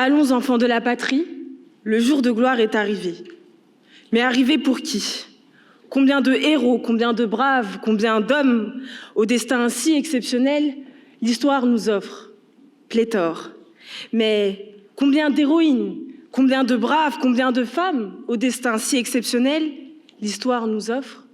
Allons, enfants de la patrie, le jour de gloire est arrivé. Mais arrivé pour qui? Combien de héros, combien de braves, combien d'hommes au destin si exceptionnel l'histoire nous offre? Pléthore. Mais combien d'héroïnes, combien de braves, combien de femmes au destin si exceptionnel l'histoire nous offre?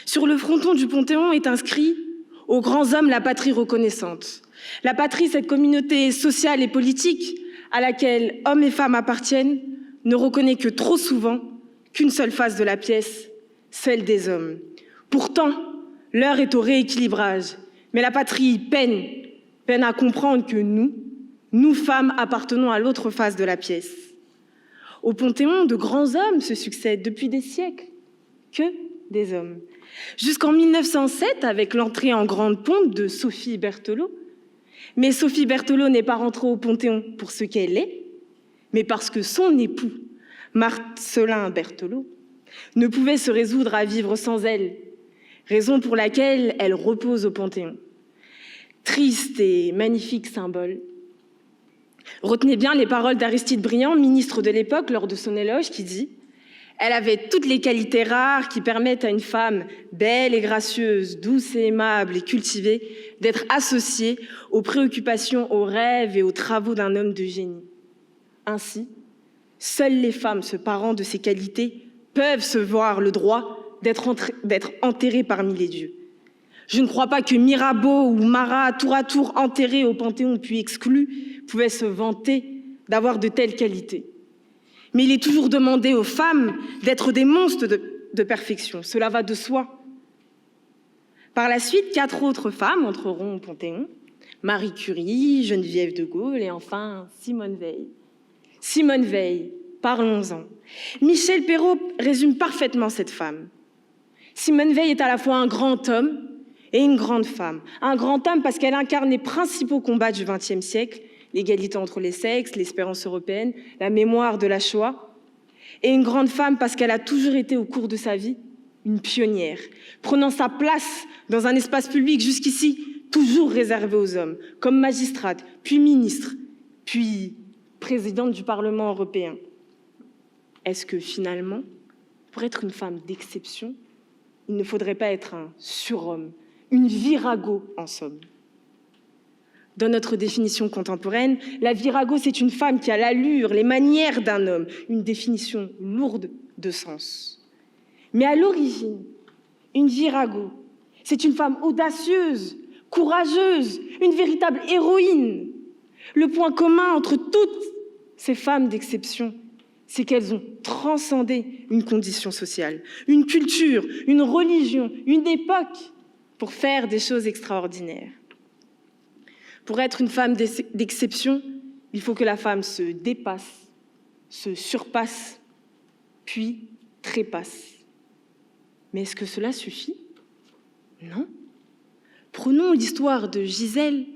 Sur le fronton du Panthéon est inscrit « Aux grands hommes, la patrie reconnaissante ». La patrie, cette communauté sociale et politique à laquelle hommes et femmes appartiennent, ne reconnaît que trop souvent qu'une seule face de la pièce, celle des hommes. Pourtant, l'heure est au rééquilibrage, mais la patrie peine à comprendre que nous femmes, appartenons à l'autre face de la pièce. Au Panthéon, de grands hommes se succèdent depuis des siècles, que des hommes. Jusqu'en 1907, avec l'entrée en grande pompe de Sophie Berthelot. Mais Sophie Berthelot n'est pas rentrée au Panthéon pour ce qu'elle est, mais parce que son époux, Marcellin Berthelot, ne pouvait se résoudre à vivre sans elle, raison pour laquelle elle repose au Panthéon. Triste et magnifique symbole. Retenez bien les paroles d'Aristide Briand, ministre de l'époque, lors de son éloge, qui dit « Elle avait toutes les qualités rares qui permettent à une femme belle et gracieuse, douce et aimable et cultivée d'être associée aux préoccupations, aux rêves et aux travaux d'un homme de génie. Ainsi, seules les femmes se parant de ces qualités peuvent se voir le droit d'être enterrées parmi les dieux. Je ne crois pas que Mirabeau ou Marat, tour à tour enterrés au Panthéon puis exclus, pouvaient se vanter d'avoir de telles qualités. Mais il est toujours demandé aux femmes d'être des monstres de perfection. Cela va de soi. Par la suite, 4 autres femmes entreront au Panthéon. Marie Curie, Geneviève de Gaulle et enfin Simone Veil. Simone Veil, parlons-en. Michel Perrault résume parfaitement cette femme. Simone Veil est à la fois un grand homme et une grande femme. Un grand homme parce qu'elle incarne les principaux combats du XXe siècle, l'égalité entre les sexes, l'espérance européenne, la mémoire de la Shoah. Et une grande femme parce qu'elle a toujours été au cours de sa vie une pionnière, prenant sa place dans un espace public jusqu'ici toujours réservé aux hommes, comme magistrate, puis ministre, puis présidente du Parlement européen. Est-ce que finalement, pour être une femme d'exception, il ne faudrait pas être un surhomme, une virago en somme? Dans notre définition contemporaine, la virago, c'est une femme qui a l'allure, les manières d'un homme, une définition lourde de sens. Mais à l'origine, une virago, c'est une femme audacieuse, courageuse, une véritable héroïne. Le point commun entre toutes ces femmes d'exception, c'est qu'elles ont transcendé une condition sociale, une culture, une religion, une époque, pour faire des choses extraordinaires. Pour être une femme d'exception, il faut que la femme se dépasse, se surpasse, puis trépasse. Mais est-ce que cela suffit? Non. Prenons l'histoire de Gisèle.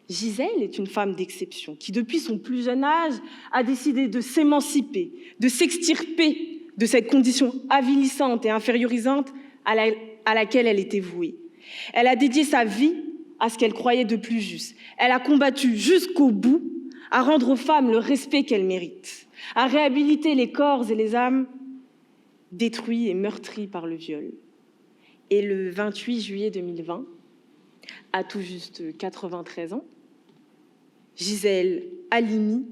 Gisèle est une femme d'exception qui, depuis son plus jeune âge, a décidé de s'émanciper, de s'extirper de cette condition avilissante et infériorisante à laquelle elle était vouée. Elle a dédié sa vie à ce qu'elle croyait de plus juste. Elle a combattu jusqu'au bout à rendre aux femmes le respect qu'elles méritent, à réhabiliter les corps et les âmes détruits et meurtris par le viol. Et le 28 juillet 2020, à tout juste 93 ans, Gisèle Halimi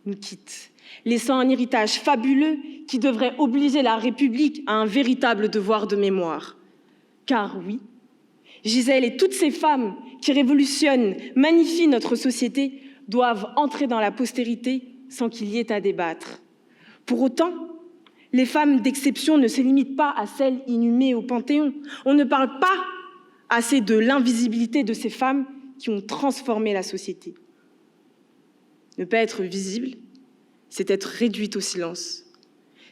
nous quitte, laissant un héritage fabuleux qui devrait obliger la République à un véritable devoir de mémoire. Car oui, Gisèle et toutes ces femmes qui révolutionnent, magnifient notre société, doivent entrer dans la postérité sans qu'il y ait à débattre. Pour autant, les femmes d'exception ne se limitent pas à celles inhumées au Panthéon. On ne parle pas assez de l'invisibilité de ces femmes qui ont transformé la société. Ne pas être visible, c'est être réduite au silence.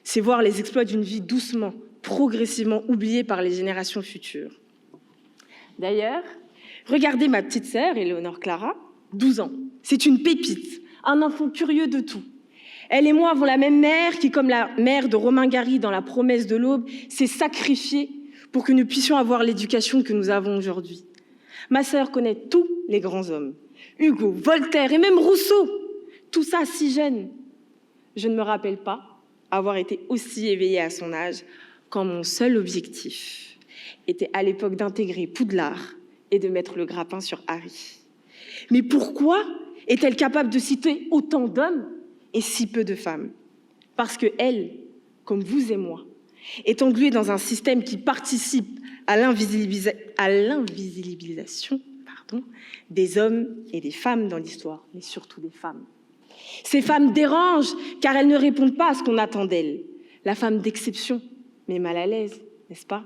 C'est voir les exploits d'une vie doucement, progressivement oubliée par les générations futures. D'ailleurs, regardez ma petite sœur, Éléonore Clara, 12 ans. C'est une pépite, un enfant curieux de tout. Elle et moi avons la même mère qui, comme la mère de Romain Gary dans La promesse de l'aube, s'est sacrifiée pour que nous puissions avoir l'éducation que nous avons aujourd'hui. Ma sœur connaît tous les grands hommes. Hugo, Voltaire et même Rousseau. Tout ça si jeune. Je ne me rappelle pas avoir été aussi éveillée à son âge quand mon seul objectif était à l'époque d'intégrer Poudlard et de mettre le grappin sur Harry. Mais pourquoi est-elle capable de citer autant d'hommes et si peu de femmes? Parce qu'elle, comme vous et moi, est engluée dans un système qui participe à l'invisibilisation des hommes et des femmes dans l'histoire, mais surtout des femmes. Ces femmes dérangent car elles ne répondent pas à ce qu'on attend d'elles. La femme d'exception, mais mal à l'aise, n'est-ce pas?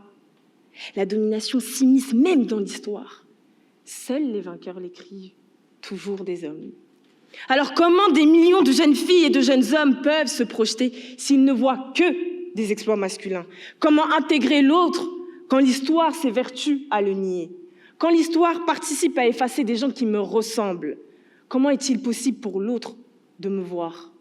La domination s'immisce même dans l'histoire. Seuls les vainqueurs l'écrivent, toujours des hommes. Alors comment des millions de jeunes filles et de jeunes hommes peuvent se projeter s'ils ne voient que des exploits masculins? Comment intégrer l'autre quand l'histoire s'évertue à le nier? Quand l'histoire participe à effacer des gens qui me ressemblent, comment est-il possible pour l'autre de me voir?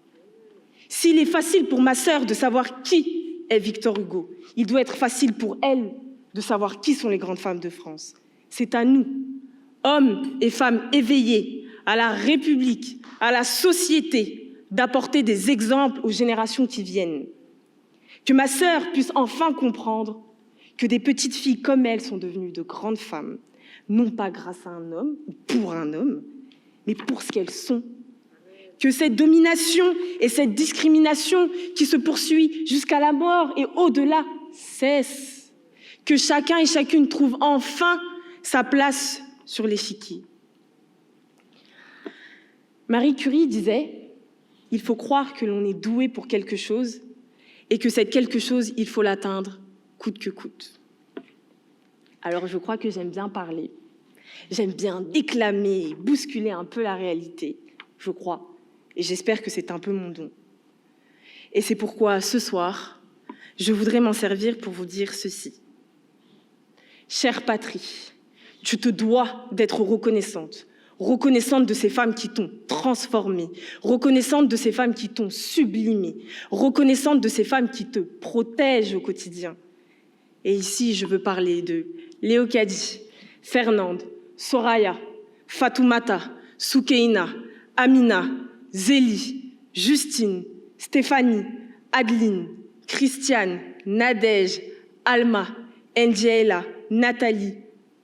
S'il est facile pour ma sœur de savoir qui est Victor Hugo, il doit être facile pour elle de savoir qui sont les grandes femmes de France. C'est à nous, hommes et femmes éveillés, à la République, à la société, d'apporter des exemples aux générations qui viennent. Que ma sœur puisse enfin comprendre que des petites filles comme elle sont devenues de grandes femmes, non pas grâce à un homme ou pour un homme, mais pour ce qu'elles sont. Que cette domination et cette discrimination qui se poursuit jusqu'à la mort et au-delà cesse. Que chacun et chacune trouve enfin sa place sur l'échiquier. Marie Curie disait « Il faut croire que l'on est doué pour quelque chose et que cette quelque chose, il faut l'atteindre coûte que coûte. » Alors je crois que j'aime bien parler, j'aime bien déclamer et bousculer un peu la réalité, je crois, et j'espère que c'est un peu mon don. Et c'est pourquoi ce soir, je voudrais m'en servir pour vous dire ceci. Chère patrie, tu te dois d'être reconnaissante, reconnaissante de ces femmes qui t'ont transformée, reconnaissante de ces femmes qui t'ont sublimée, reconnaissante de ces femmes qui te protègent au quotidien. Et ici, je veux parler de Léocadie, Fernande, Soraya, Fatoumata, Soukeina, Amina, Zélie, Justine, Stéphanie, Adeline, Christiane, Nadège, Alma, Ndiaela, Nathalie,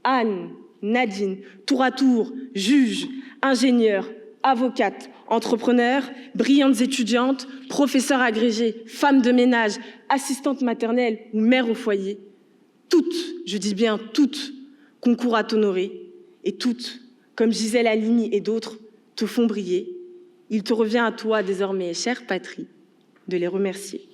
Anne, Nadine, tour à tour, juge, ingénieure, avocate, entrepreneur, brillantes étudiantes, professeurs agrégés, femmes de ménage, assistantes maternelles ou mères au foyer. Toutes, je dis bien toutes, concourent à t'honorer et toutes, comme Gisèle Halimi et d'autres, te font briller. Il te revient à toi désormais, chère patrie, de les remercier.